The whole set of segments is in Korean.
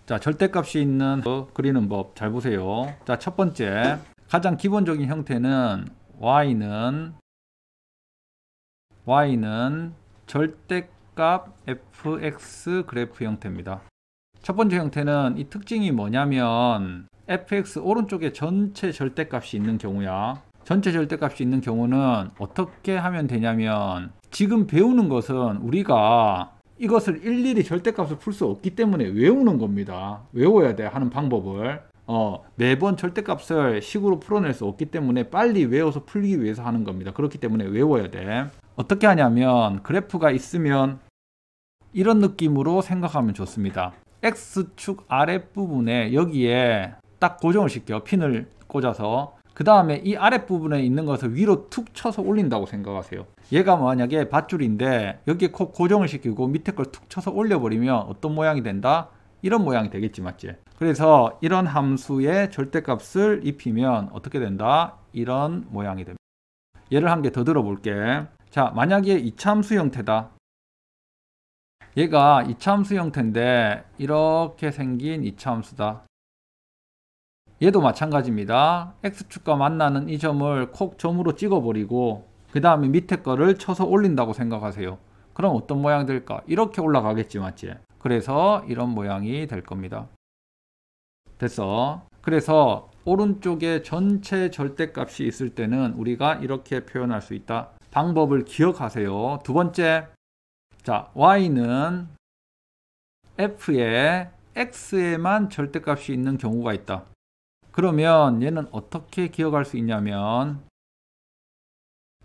자, 절대값이 있는 그리는 법 잘 보세요. 자, 첫 번째 가장 기본적인 형태는 y는 절대값 fx 그래프 형태입니다. 첫 번째 형태는 이 특징이 뭐냐면 fx 오른쪽에 전체 절대값이 있는 경우야. 전체 절대값이 있는 경우는 어떻게 하면 되냐면, 지금 배우는 것은 우리가 이것을 일일이 절대값을 풀 수 없기 때문에 외우는 겁니다. 외워야 돼 하는 방법을. 매번 절대값을 식으로 풀어낼 수 없기 때문에 빨리 외워서 풀기 위해서 하는 겁니다. 그렇기 때문에 외워야 돼. 어떻게 하냐면 그래프가 있으면 이런 느낌으로 생각하면 좋습니다. X축 아랫부분에 여기에 딱 고정을 시켜, 핀을 꽂아서. 그 다음에 이 아랫부분에 있는 것을 위로 툭 쳐서 올린다고 생각하세요. 얘가 만약에 밧줄인데 여기에 콕 고정을 시키고 밑에 걸 툭 쳐서 올려버리면 어떤 모양이 된다? 이런 모양이 되겠지, 맞지? 그래서 이런 함수의 절대값을 입히면 어떻게 된다? 이런 모양이 됩니다. 예를 한 개 더 들어볼게. 자, 만약에 이차함수 형태다. 얘가 이차함수 형태인데 이렇게 생긴 이차함수다. 얘도 마찬가지입니다. X축과 만나는 이 점을 콕 점으로 찍어버리고 그 다음에 밑에 거를 쳐서 올린다고 생각하세요. 그럼 어떤 모양이 될까? 이렇게 올라가겠지, 맞지? 그래서 이런 모양이 될 겁니다. 됐어. 그래서 오른쪽에 전체 절대값이 있을 때는 우리가 이렇게 표현할 수 있다. 방법을 기억하세요. 두 번째, 자, y는 f에 x에만 절대값이 있는 경우가 있다. 그러면 얘는 어떻게 기억할 수 있냐면,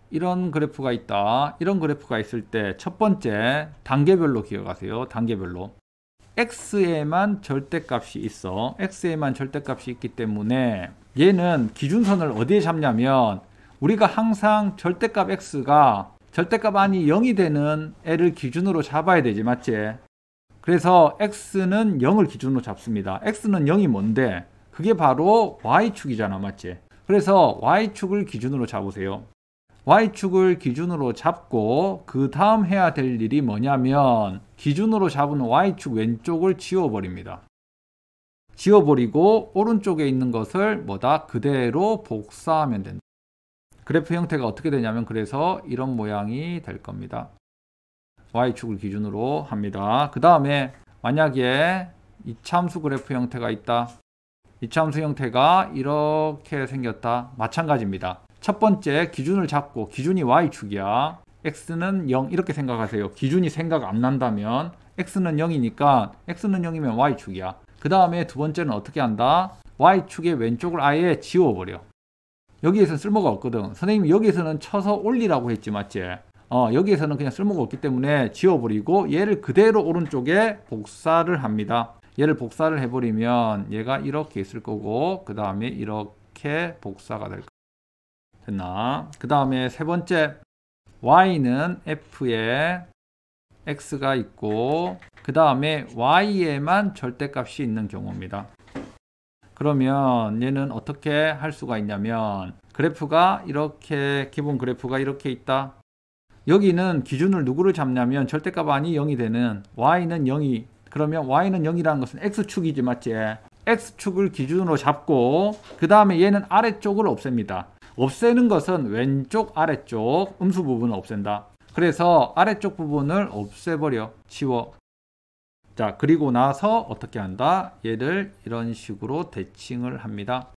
이런 그래프가 있다. 이런 그래프가 있을 때 첫 번째 단계별로 기억하세요. 단계별로. x에만 절대값이 있어. x에만 절대값이 있기 때문에 얘는 기준선을 어디에 잡냐면, 우리가 항상 절대값 x가 절대값 안이 0이 되는 애를 기준으로 잡아야 되지, 맞지? 그래서 x는 0을 기준으로 잡습니다. x는 0이 뭔데? 그게 바로 y축이잖아, 맞지? 그래서 y축을 기준으로 잡으세요. y축을 기준으로 잡고 그 다음 해야 될 일이 뭐냐면, 기준으로 잡은 y축 왼쪽을 지워버립니다. 지워버리고 오른쪽에 있는 것을 뭐다? 그대로 복사하면 된다. 그래프 형태가 어떻게 되냐면, 그래서 이런 모양이 될 겁니다. y축을 기준으로 합니다. 그 다음에 만약에 이차함수 그래프 형태가 있다. 이차함수 형태가 이렇게 생겼다. 마찬가지입니다. 첫 번째 기준을 잡고, 기준이 y축이야. x는 0 이렇게 생각하세요. 기준이 생각 안 난다면 x는 0이니까 x는 0이면 y축이야. 그 다음에 두 번째는 어떻게 한다? y축의 왼쪽을 아예 지워버려. 여기에서는 쓸모가 없거든. 선생님이 여기에서는 쳐서 올리라고 했지, 맞지? 여기에서는 그냥 쓸모가 없기 때문에 지워버리고 얘를 그대로 오른쪽에 복사를 합니다. 얘를 복사를 해버리면 얘가 이렇게 있을 거고, 그 다음에 이렇게 복사가 될 거야. 됐나? 그 다음에 세 번째, y는 f에 x가 있고 그 다음에 y에만 절대값이 있는 경우입니다. 그러면 얘는 어떻게 할 수가 있냐면, 그래프가 이렇게, 기본 그래프가 이렇게 있다. 여기는 기준을 누구를 잡냐면 절대값 안이 0이 되는 y는 0이, 그러면 y는 0이라는 것은 x축이지, 맞지? x축을 기준으로 잡고 그 다음에 얘는 아래쪽을 없앱니다. 없애는 것은 왼쪽 아래쪽 음수 부분을 없앤다. 그래서 아래쪽 부분을 없애버려. 지워. 자, 그리고 나서 어떻게 한다? 얘를 이런 식으로 대칭을 합니다.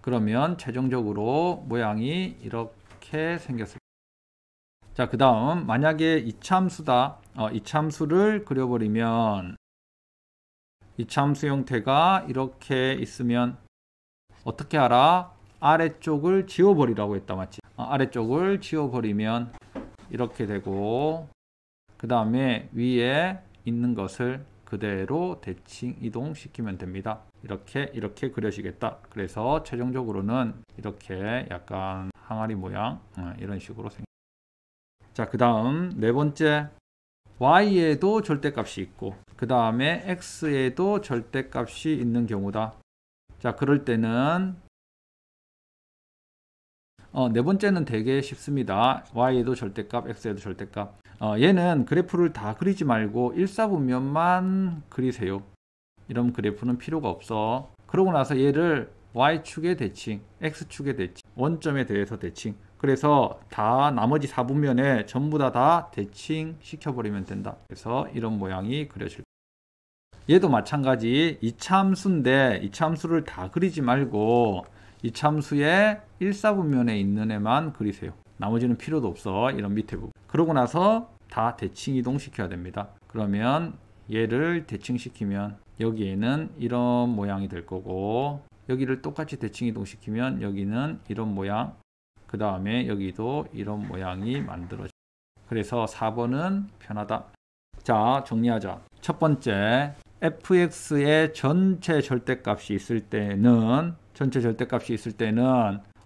그러면 최종적으로 모양이 이렇게 생겼습니다. 자, 그 다음 만약에 이차함수다. 이차함수를 그려버리면 이차함수 형태가 이렇게 있으면 어떻게 하라? 아래쪽을 지워버리라고 했다, 맞지? 아래쪽을 지워버리면 이렇게 되고, 그 다음에 위에 있는 것을 그대로 대칭 이동시키면 됩니다. 이렇게 그려지겠다. 그래서 최종적으로는 이렇게 약간 항아리 모양 이런 식으로 생깁니다. 자, 그 다음 네 번째, y에도 절대값이 있고 그 다음에 x에도 절대값이 있는 경우다. 자, 그럴 때는 네 번째는 되게 쉽습니다. y에도 절대값, x에도 절대값. 얘는 그래프를 다 그리지 말고 일사분면만 그리세요. 이런 그래프는 필요가 없어. 그러고 나서 얘를 Y축의 대칭, X축의 대칭, 원점에 대해서 대칭. 그래서 다 나머지 4분면에 전부 다 대칭 시켜버리면 된다. 그래서 이런 모양이 그려질 거예요. 얘도 마찬가지 이차함수인데 이차함수를 다 그리지 말고 이차함수의 1사분면에 있는 애만 그리세요. 나머지는 필요도 없어. 이런 밑에 부분. 그러고 나서 다 대칭 이동시켜야 됩니다. 그러면 얘를 대칭시키면 여기에는 이런 모양이 될 거고 여기를 똑같이 대칭 이동시키면 여기는 이런 모양, 그 다음에 여기도 이런 모양이 만들어져요. 그래서 4번은 편하다. 자, 정리하자. 첫 번째, fx의 전체 절대값이 있을 때는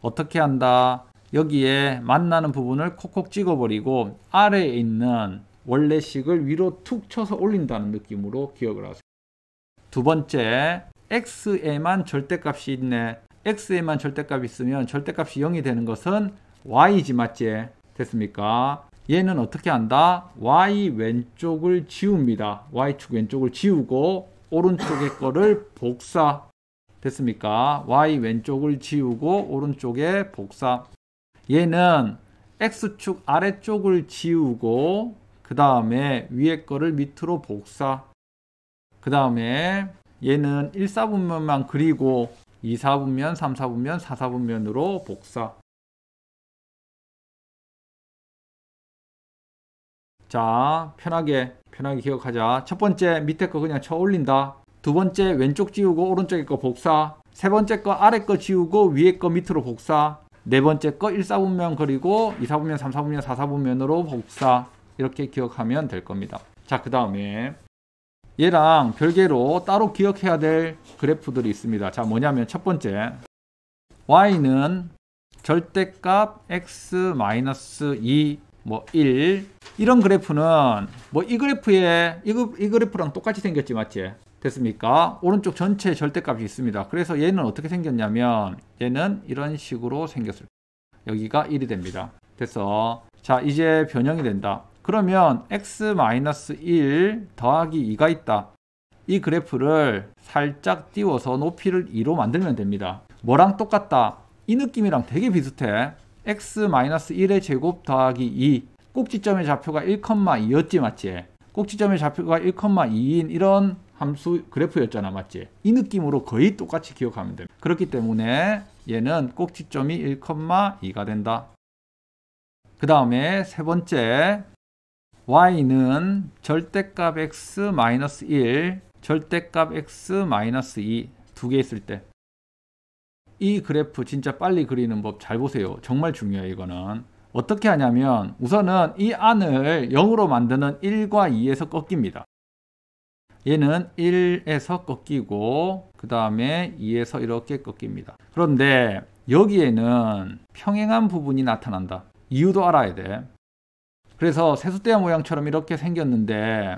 어떻게 한다? 여기에 만나는 부분을 콕콕 찍어버리고 아래에 있는 원래식을 위로 툭 쳐서 올린다는 느낌으로 기억을 하세요. 두 번째, x에만 절대값이 있네. x에만 절대값이 있으면 절대값이 0이 되는 것은 y지, 맞지? 됐습니까? 얘는 어떻게 한다? y 왼쪽을 지웁니다. y축 왼쪽을 지우고 오른쪽의 거를 복사. 됐습니까? y 왼쪽을 지우고 오른쪽에 복사. 얘는 x축 아래쪽을 지우고 그 다음에 위에 거를 밑으로 복사. 그 다음에 얘는 1사분면만 그리고 2사분면, 3사분면, 4사분면으로 복사. 자, 편하게 기억하자. 첫 번째 밑에 거 그냥 쳐 올린다. 두 번째 왼쪽 지우고 오른쪽에 거 복사. 세 번째 거 아래 거 지우고 위에 거 밑으로 복사. 네 번째 거 1사분면 그리고 2사분면, 3사분면, 4사분면으로 복사. 이렇게 기억하면 될 겁니다. 자, 그 다음에 얘랑 별개로 따로 기억해야 될 그래프들이 있습니다. 자, 뭐냐면 첫 번째, y는 절대값 x-2 1 이런 그래프는 이 그래프랑 똑같이 생겼지, 맞지? 됐습니까? 오른쪽 전체 절대값이 있습니다. 그래서 얘는 어떻게 생겼냐면 얘는 이런 식으로 생겼을 거예요. 여기가 1이 됩니다. 됐어. 자, 이제 변형이 된다. 그러면 x-1 더하기 2가 있다. 이 그래프를 살짝 띄워서 높이를 2로 만들면 됩니다. 뭐랑 똑같다? 이 느낌이랑 되게 비슷해. x-1의 제곱 더하기 2. 꼭지점의 좌표가 1,2였지, 맞지? 꼭지점의 좌표가 1,2인 이런 함수 그래프였잖아, 맞지? 이 느낌으로 거의 똑같이 기억하면 됩니다. 그렇기 때문에 얘는 꼭지점이 1,2가 된다. 그 다음에 세 번째, y는 절대값 x-1, 절대값 x-2 두 개 있을 때. 이 그래프 진짜 빨리 그리는 법 잘 보세요. 정말 중요해요. 이거는 어떻게 하냐면 우선은 이 안을 0으로 만드는 1과 2에서 꺾입니다. 얘는 1에서 꺾이고 그 다음에 2에서 이렇게 꺾입니다. 그런데 여기에는 평행한 부분이 나타난다. 이유도 알아야 돼. 그래서 세숫대야 모양처럼 이렇게 생겼는데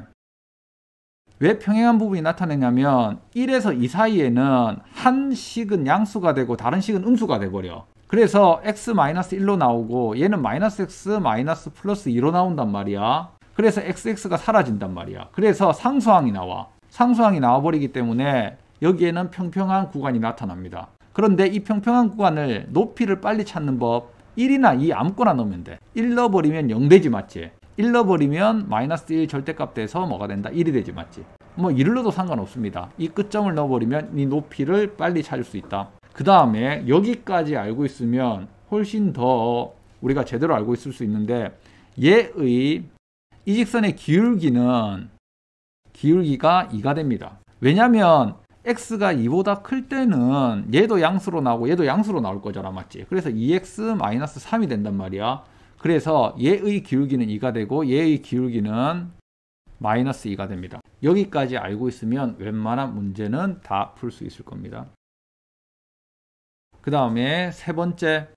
왜 평행한 부분이 나타내냐면 1에서 2 사이에는 한 식은 양수가 되고 다른 식은 음수가 돼버려. 그래서 x-1로 나오고 얘는 -x 플러스 2로 나온단 말이야. 그래서 xx가 사라진단 말이야. 그래서 상수항이 나와. 상수항이 나와버리기 때문에 여기에는 평평한 구간이 나타납니다. 그런데 이 평평한 구간을 높이를 빨리 찾는 법 1이나 2 아무거나 넣으면 돼. 1 넣어버리면 0 되지, 맞지? 1 넣어버리면 -1 절대값 돼서 뭐가 된다? 1이 되지, 맞지? 1을 넣어도 상관없습니다. 이 끝점을 넣어버리면 이 높이를 빨리 찾을 수 있다. 그 다음에 여기까지 알고 있으면 훨씬 더 우리가 제대로 알고 있을 수 있는데 얘의 이 직선의 기울기가 2가 됩니다. 왜냐면 x가 2보다 클 때는 얘도 양수로 나오고 얘도 양수로 나올 거잖아, 맞지? 그래서 2x-3이 된단 말이야. 그래서 얘의 기울기는 2가 되고 얘의 기울기는 -2가 됩니다. 여기까지 알고 있으면 웬만한 문제는 다 풀 수 있을 겁니다. 그 다음에 세 번째,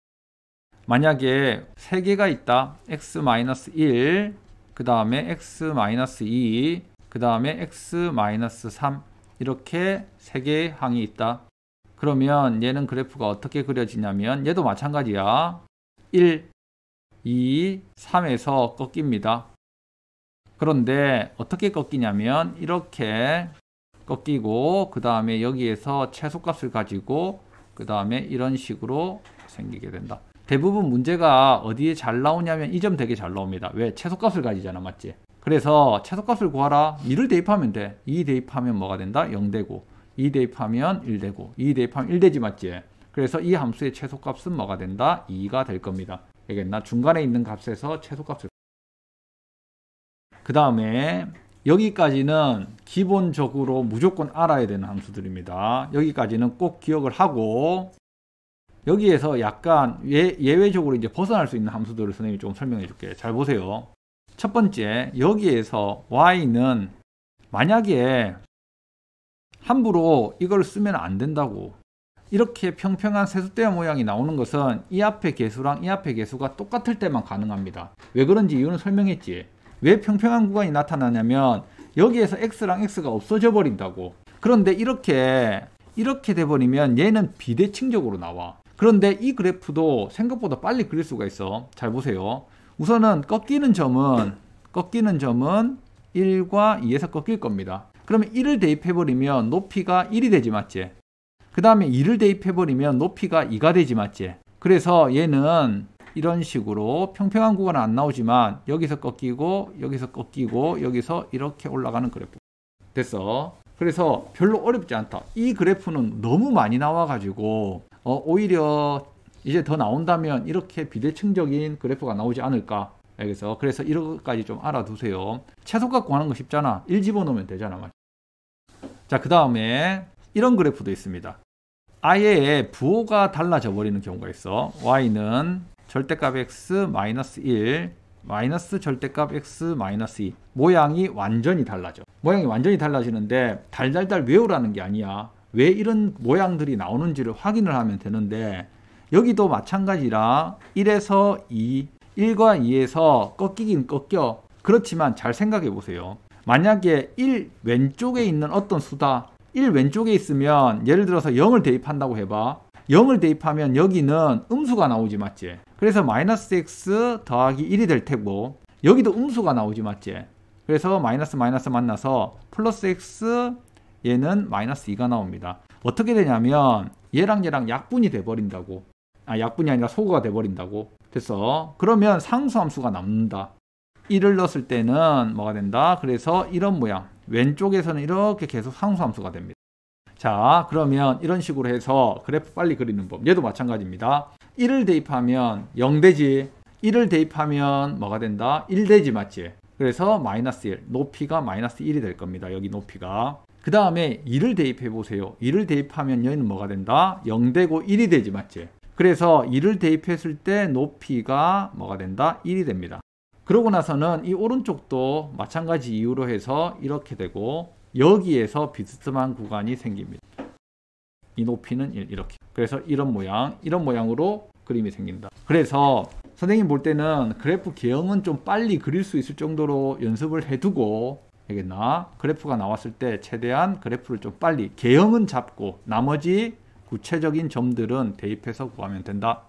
만약에 3개가 있다. x-1, 그 다음에 x-2, 그 다음에 x-3 이렇게 3개의 항이 있다. 그러면 얘는 그래프가 어떻게 그려지냐면 얘도 마찬가지야. 1, 2, 3에서 꺾입니다. 그런데 어떻게 꺾이냐면 이렇게 꺾이고 그 다음에 여기에서 최소값을 가지고 그 다음에 이런 식으로 생기게 된다. 대부분 문제가 어디에 잘 나오냐면 이 점 되게 잘 나옵니다. 왜? 최소값을 가지잖아, 맞지? 그래서 최소값을 구하라. 2를 대입하면 돼. 2 대입하면 뭐가 된다? 0 되고 2 대입하면 1 되고 2 대입하면 1 되지, 맞지? 그래서 이 함수의 최소값은 뭐가 된다? 2가 될 겁니다. 알겠나? 중간에 있는 값에서 최소값을. 그 다음에 여기까지는 기본적으로 무조건 알아야 되는 함수들입니다. 여기까지는 꼭 기억을 하고 여기에서 약간 예외적으로 이제 벗어날 수 있는 함수들을 선생님이 좀 설명해 줄게요. 잘 보세요. 첫 번째, 여기에서 y는 만약에 함부로 이걸 쓰면 안 된다고, 이렇게 평평한 세숫대 모양이 나오는 것은 이 앞에 개수랑 이 앞에 개수가 똑같을 때만 가능합니다. 왜 그런지 이유는 설명했지. 왜 평평한 구간이 나타나냐면 여기에서 x랑 x가 없어져 버린다고. 그런데 이렇게 돼버리면 얘는 비대칭적으로 나와. 그런데 이 그래프도 생각보다 빨리 그릴 수가 있어. 잘 보세요. 우선은 꺾이는 점은 1과 2에서 꺾일 겁니다. 그러면 1을 대입해버리면 높이가 1이 되지, 맞지? 그 다음에 2를 대입해버리면 높이가 2가 되지, 맞지? 그래서 얘는 이런 식으로 평평한 구간은 안 나오지만 여기서 꺾이고 여기서 꺾이고 여기서 이렇게 올라가는 그래프. 됐어. 그래서 별로 어렵지 않다. 이 그래프는 너무 많이 나와가지고 오히려 이제 더 나온다면 이렇게 비대칭적인 그래프가 나오지 않을까. 알겠어? 그래서 이것까지 좀 알아두세요. 최소값 구하는 거 쉽잖아. 1 집어넣으면 되잖아, 맞지? 자, 그 다음에 이런 그래프도 있습니다. 아예 부호가 달라져 버리는 경우가 있어. y는 절대값 x 마이너스 1 마이너스 절대값 x 마이너스 2. 모양이 완전히 달라져. 모양이 완전히 달라지는데 달달달 외우라는 게 아니야. 왜 이런 모양들이 나오는지를 확인을 하면 되는데 여기도 마찬가지라 1에서 2, 1과 2에서 꺾이긴 꺾여. 그렇지만 잘 생각해 보세요. 만약에 1 왼쪽에 있는 어떤 수다, 1 왼쪽에 있으면 예를 들어서 0을 대입한다고 해봐. 0을 대입하면 여기는 음수가 나오지, 맞지? 그래서 마이너스 x 더하기 1이 될 테고 여기도 음수가 나오지, 맞지? 그래서 마이너스 마이너스 만나서 플러스 x, 얘는 마이너스 2가 나옵니다. 어떻게 되냐면 얘랑 약분이 돼버린다고. 약분이 아니라 소거가 돼버린다고. 됐어. 그러면 상수함수가 남는다. 1을 넣었을 때는 뭐가 된다? 그래서 이런 모양. 왼쪽에서는 이렇게 계속 상수함수가 됩니다. 자, 그러면 이런 식으로 해서 그래프 빨리 그리는 법. 얘도 마찬가지입니다. 1을 대입하면 0 되지. 1을 대입하면 뭐가 된다? 1 되지, 맞지? 그래서 마이너스 1. 높이가 마이너스 1이 될 겁니다. 여기 높이가. 그 다음에 2를 대입해 보세요. 2를 대입하면 여기는 뭐가 된다? 0 되고 1이 되지, 맞지? 그래서 2를 대입했을 때 높이가 뭐가 된다? 1이 됩니다. 그러고 나서는 이 오른쪽도 마찬가지 이유로 해서 이렇게 되고 여기에서 비스듬한 구간이 생깁니다. 이 높이는 1, 이렇게. 그래서 이런 모양으로 그림이 생긴다. 그래서 선생님 볼 때는 그래프 개형은 좀 빨리 그릴 수 있을 정도로 연습을 해두고, 알겠나? 그래프가 나왔을 때 최대한 그래프를 좀 빨리 개형은 잡고 나머지 구체적인 점들은 대입해서 구하면 된다.